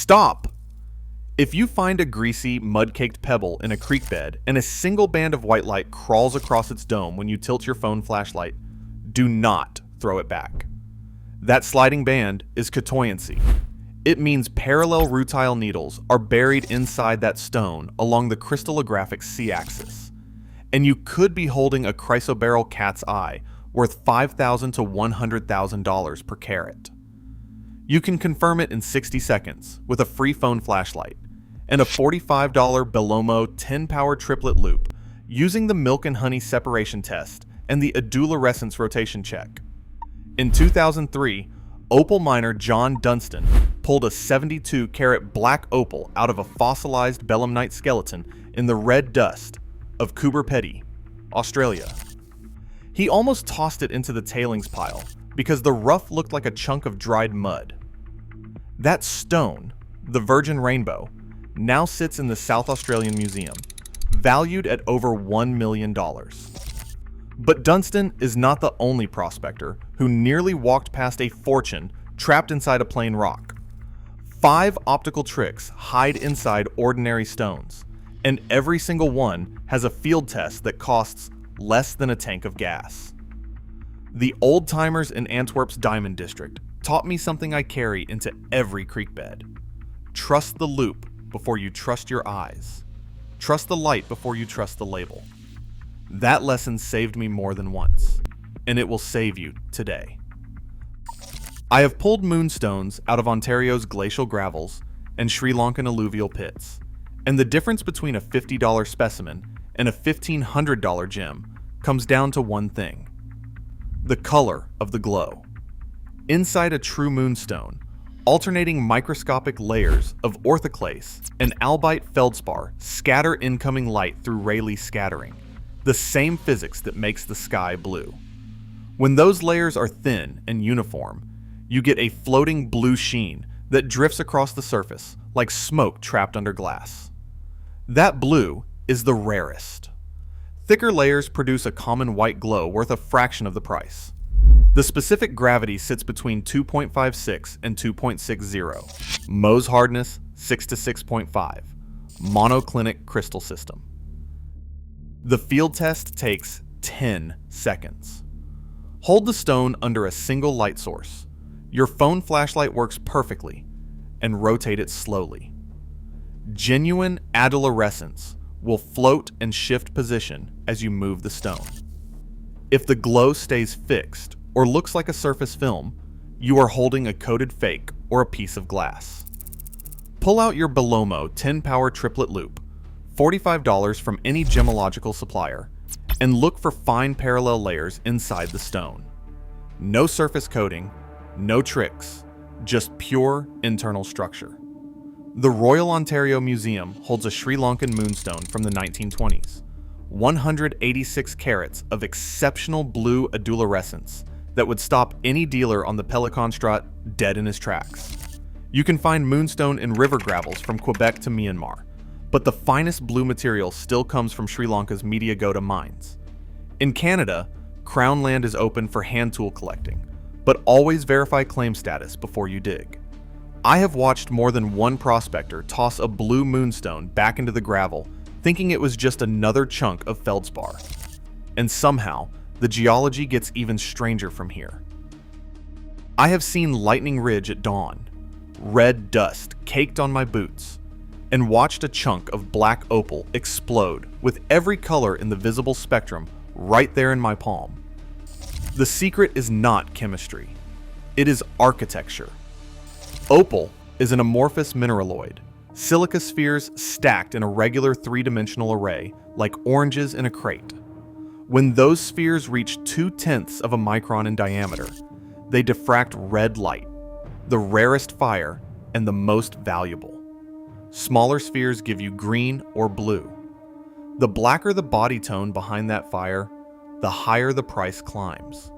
Stop! If you find a greasy, mud-caked pebble in a creek bed and a single band of white light crawls across its dome when you tilt your phone flashlight, do not throw it back. That sliding band is Chatoyancy. It means parallel rutile needles are buried inside that stone along the crystallographic C-axis. And you could be holding a chrysoberyl cat's eye worth $5,000 to $100,000 per carat. You can confirm it in 60 seconds with a free phone flashlight and a $45 Belomo 10-power triplet loop using the milk and honey separation test and the Adularescence rotation check. In 2003, Opal miner John Dunstan pulled a 72-carat black opal out of a fossilized belemnite skeleton in the red dust of Coober Australia. He almost tossed it into the tailings pile because the rough looked like a chunk of dried mud. That stone, the Virgin Rainbow, now sits in the South Australian Museum, valued at over $1 million. But Dunstan is not the only prospector who nearly walked past a fortune trapped inside a plain rock. 5 optical tricks hide inside ordinary stones, and every single one has a field test that costs less than a tank of gas. The old-timers in Antwerp's Diamond District taught me something I carry into every creek bed. Trust the loop before you trust your eyes. Trust the light before you trust the label. That lesson saved me more than once, and it will save you today. I have pulled moonstones out of Ontario's glacial gravels and Sri Lankan alluvial pits, and the difference between a $50 specimen and a $1,500 gem comes down to one thing: the color of the glow. Inside a true moonstone, alternating microscopic layers of orthoclase and albite feldspar scatter incoming light through Rayleigh scattering, the same physics that makes the sky blue. When those layers are thin and uniform, you get a floating blue sheen that drifts across the surface like smoke trapped under glass. That blue is the rarest. Thicker layers produce a common white glow worth a fraction of the price. The specific gravity sits between 2.56 and 2.60. Mohs hardness 6 to 6.5. Monoclinic crystal system. The field test takes 10 seconds. Hold the stone under a single light source. Your phone flashlight works perfectly, and rotate it slowly. Genuine Adularescence will float and shift position as you move the stone. If the glow stays fixed or looks like a surface film, you are holding a coated fake or a piece of glass. Pull out your Belomo 10-power triplet loop, $45 from any gemological supplier, and look for fine parallel layers inside the stone. No surface coating, no tricks, just pure internal structure. The Royal Ontario Museum holds a Sri Lankan moonstone from the 1920s, 186 carats of exceptional blue Adularescence that would stop any dealer on the Peliconstrat dead in his tracks. You can find moonstone in river gravels from Quebec to Myanmar, but the finest blue material still comes from Sri Lanka's Mediagoda mines. In Canada, Crown land is open for hand tool collecting, but always verify claim status before you dig. I have watched more than one prospector toss a blue moonstone back into the gravel, thinking it was just another chunk of feldspar. And somehow, the geology gets even stranger from here. I have seen Lightning Ridge at dawn, red dust caked on my boots, and watched a chunk of black opal explode with every color in the visible spectrum right there in my palm. The secret is not chemistry. It is architecture. Opal is an amorphous mineraloid, silica spheres stacked in a regular 3-dimensional array like oranges in a crate. When those spheres reach 0.2 of a micron in diameter, they diffract red light, the rarest fire and the most valuable. Smaller spheres give you green or blue. The blacker the body tone behind that fire, the higher the price climbs.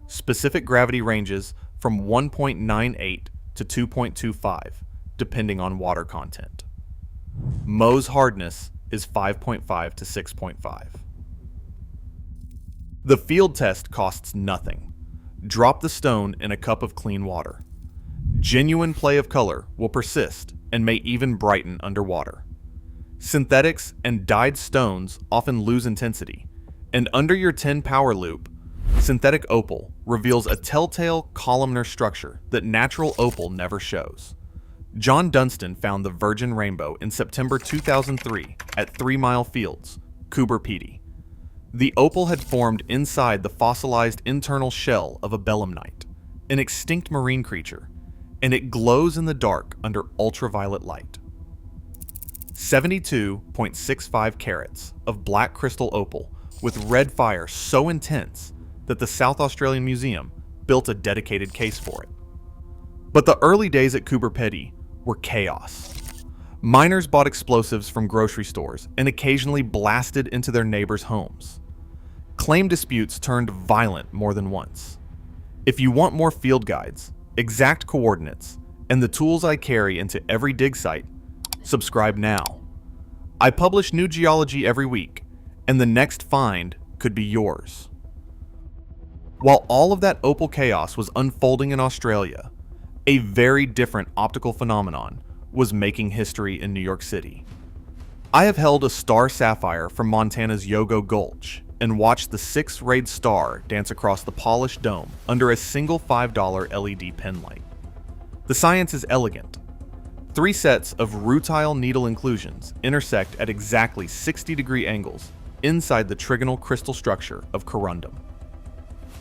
Specific gravity ranges from 1.98 to 2.25, depending on water content. Mohs hardness is 5.5 to 6.5. The field test costs nothing. Drop the stone in a cup of clean water. Genuine play of color will persist and may even brighten underwater. Synthetics and dyed stones often lose intensity, and under your 10 power loop, synthetic opal reveals a telltale columnar structure that natural opal never shows. John Dunstan found the Virgin Rainbow in September 2003 at 3 Mile Fields, Coober Pedy. The opal had formed inside the fossilized internal shell of a belemnite, an extinct marine creature, and it glows in the dark under ultraviolet light. 72.65 carats of black crystal opal with red fire so intense that the South Australian Museum built a dedicated case for it. But the early days at Coober Pedy were chaos. Miners bought explosives from grocery stores and occasionally blasted into their neighbors' homes. Claim disputes turned violent more than once. If you want more field guides, exact coordinates, and the tools I carry into every dig site, subscribe now. I publish new geology every week, and the next find could be yours. While all of that opal chaos was unfolding in Australia, a very different optical phenomenon was making history in New York City. I have held a star sapphire from Montana's Yogo Gulch and watched the 6-rayed star dance across the polished dome under a single $5 LED penlight. The science is elegant. 3 sets of rutile needle inclusions intersect at exactly 60-degree angles inside the trigonal crystal structure of corundum.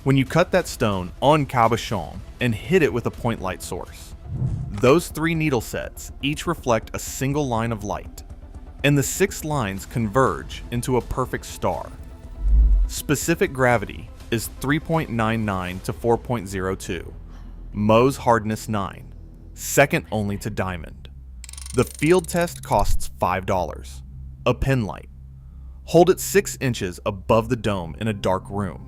When you cut that stone en cabochon and hit it with a point light source, those 3 needle sets each reflect a single line of light, and the 6 lines converge into a perfect star. Specific gravity is 3.99 to 4.02, Mohs hardness 9, second only to diamond. The field test costs $5, a penlight. Hold it 6 inches above the dome in a dark room.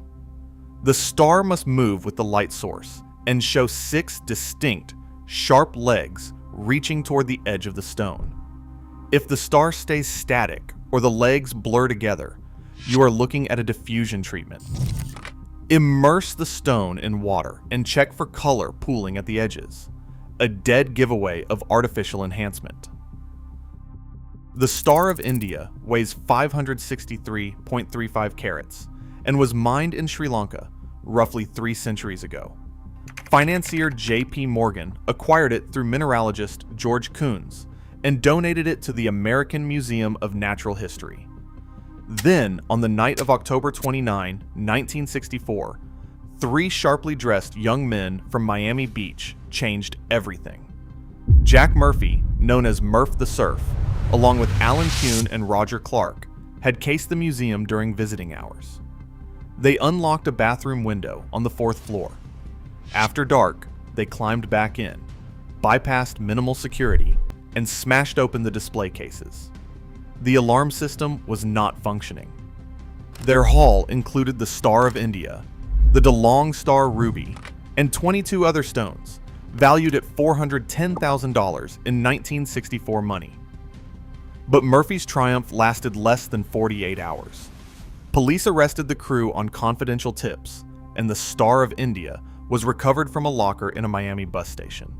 The star must move with the light source and show 6 distinct, sharp legs reaching toward the edge of the stone. If the star stays static or the legs blur together, you are looking at a diffusion treatment. Immerse the stone in water and check for color pooling at the edges, a dead giveaway of artificial enhancement. The Star of India weighs 563.35 carats and was mined in Sri Lanka roughly 3 centuries ago. Financier J.P. Morgan acquired it through mineralogist George Coons and donated it to the American Museum of Natural History. Then, on the night of October 29, 1964, 3 sharply dressed young men from Miami Beach changed everything. Jack Murphy, known as Murph the Surf, along with Alan Kuhn and Roger Clark, had cased the museum during visiting hours. They unlocked a bathroom window on the 4th floor. After dark, they climbed back in, bypassed minimal security, and smashed open the display cases. The alarm system was not functioning. Their haul included the Star of India, the DeLong Star Ruby, and 22 other stones, valued at $410,000 in 1964 money. But Murphy's triumph lasted less than 48 hours. Police arrested the crew on confidential tips, and the Star of India was recovered from a locker in a Miami bus station.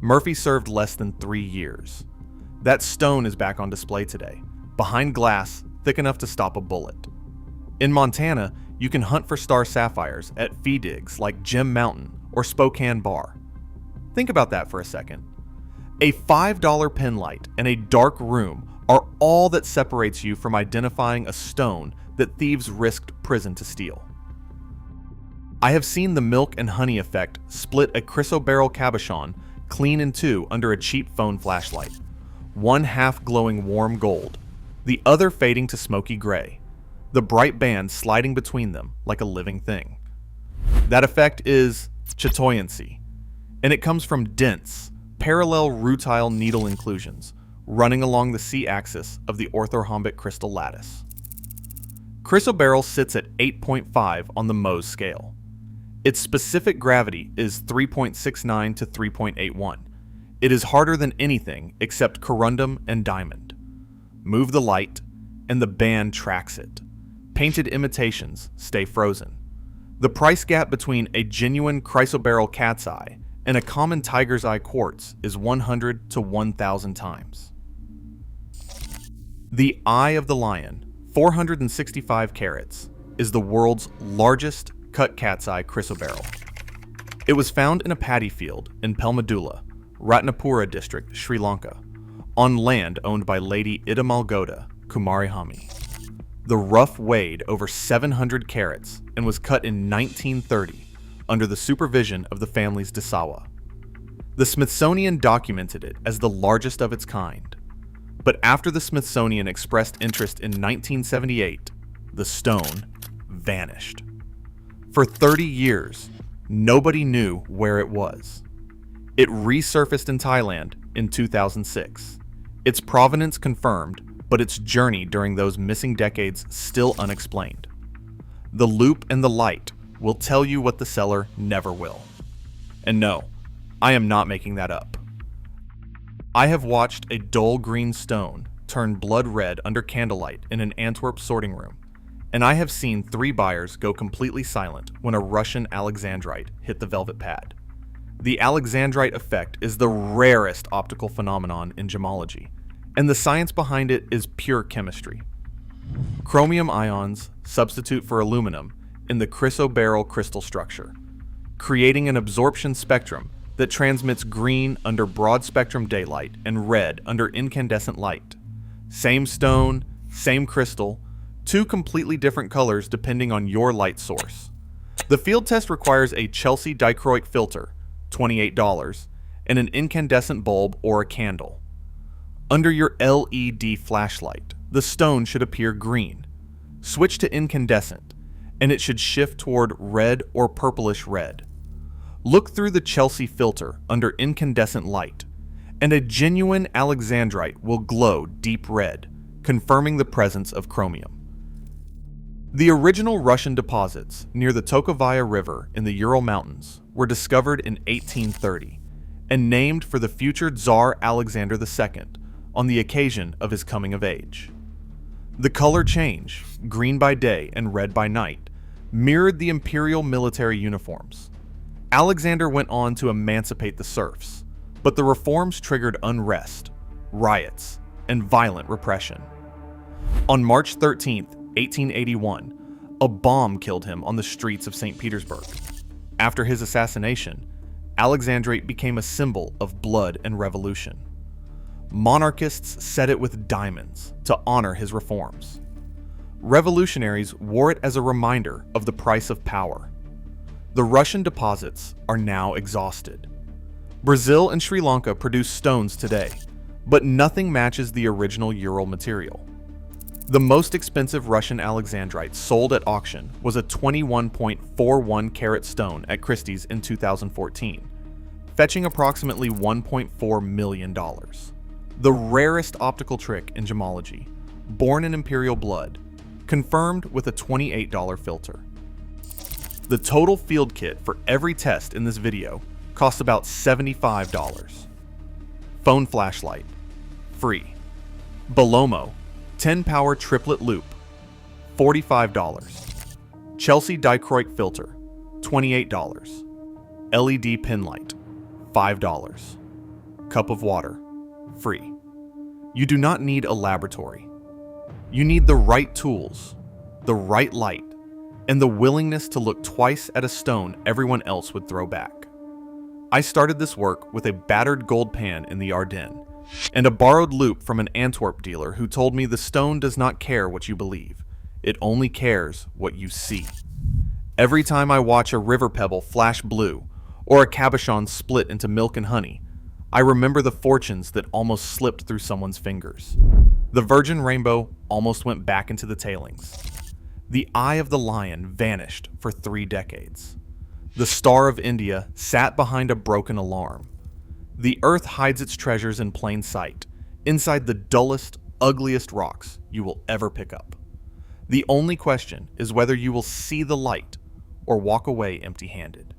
Murphy served less than 3 years. That stone is back on display today, behind glass thick enough to stop a bullet. In Montana, you can hunt for star sapphires at fee digs like Gem Mountain or Spokane Bar. Think about that for a second. A $5 penlight and a dark room are all that separates you from identifying a stone that thieves risked prison to steal. I have seen the milk and honey effect split a chrysoberyl cabochon clean in 2 under a cheap phone flashlight. One half glowing warm gold, the other fading to smoky gray, the bright band sliding between them like a living thing. That effect is Chatoyancy, and it comes from dense, parallel rutile needle inclusions running along the C-axis of the orthorhombic crystal lattice. Chrysoberyl sits at 8.5 on the Mohs scale. Its specific gravity is 3.69 to 3.81. It is harder than anything except corundum and diamond. Move the light, and the band tracks it. Painted imitations stay frozen. The price gap between a genuine chrysoberyl cat's eye and a common tiger's eye quartz is 100 to 1,000 times. The Eye of the Lion, 465 carats, is the world's largest cut cat's eye chrysoberyl. It was found in a paddy field in Pelmadula, Ratnapura district, Sri Lanka, on land owned by Lady Idamalgoda Kumarihami. The rough weighed over 700 carats and was cut in 1930 under the supervision of the family's Desawa. The Smithsonian documented it as the largest of its kind. But after the Smithsonian expressed interest in 1978, the stone vanished. For 30 years, nobody knew where it was. It resurfaced in Thailand in 2006. Its provenance confirmed, but its journey during those missing decades still unexplained. The loop and the light will tell you what the seller never will. And no, I am not making that up. I have watched a dull green stone turn blood red under candlelight in an Antwerp sorting room, and I have seen 3 buyers go completely silent when a Russian Alexandrite hit the velvet pad. The Alexandrite effect is the rarest optical phenomenon in gemology, and the science behind it is pure chemistry. Chromium ions substitute for aluminum in the chrysoberyl crystal structure, creating an absorption spectrum that transmits green under broad-spectrum daylight and red under incandescent light. Same stone, same crystal, 2 completely different colors depending on your light source. The field test requires a Chelsea dichroic filter, $28, and an incandescent bulb or a candle. Under your LED flashlight, the stone should appear green. Switch to incandescent, and it should shift toward red or purplish red. Look through the Chelsea filter under incandescent light, and a genuine Alexandrite will glow deep red, confirming the presence of chromium. The original Russian deposits near the Tokovaya River in the Ural Mountains were discovered in 1830 and named for the future Tsar Alexander II on the occasion of his coming of age. The color change, green by day and red by night, mirrored the imperial military uniforms. Alexander went on to emancipate the serfs, but the reforms triggered unrest, riots, and violent repression. On March 13, 1881, a bomb killed him on the streets of St. Petersburg. After his assassination, Alexandrite became a symbol of blood and revolution. Monarchists set it with diamonds to honor his reforms. Revolutionaries wore it as a reminder of the price of power. The Russian deposits are now exhausted. Brazil and Sri Lanka produce stones today, but nothing matches the original Ural material. The most expensive Russian Alexandrite sold at auction was a 21.41 carat stone at Christie's in 2014, fetching approximately $1.4 million. The rarest optical trick in gemology, born in imperial blood, confirmed with a $28 filter. The total field kit for every test in this video costs about $75. Phone flashlight, free. Bolomo, 10-power triplet loop, $45. Chelsea dichroic filter, $28. LED penlight, $5. Cup of water, free. You do not need a laboratory. You need the right tools, the right light, and the willingness to look twice at a stone everyone else would throw back. I started this work with a battered gold pan in the Ardennes, and a borrowed loupe from an Antwerp dealer who told me the stone does not care what you believe, it only cares what you see. Every time I watch a river pebble flash blue, or a cabochon split into milk and honey, I remember the fortunes that almost slipped through someone's fingers. The virgin rainbow almost went back into the tailings. The Eye of the Lion vanished for 3 decades. The Star of India sat behind a broken alarm. The earth hides its treasures in plain sight, inside the dullest, ugliest rocks you will ever pick up. The only question is whether you will see the light or walk away empty-handed.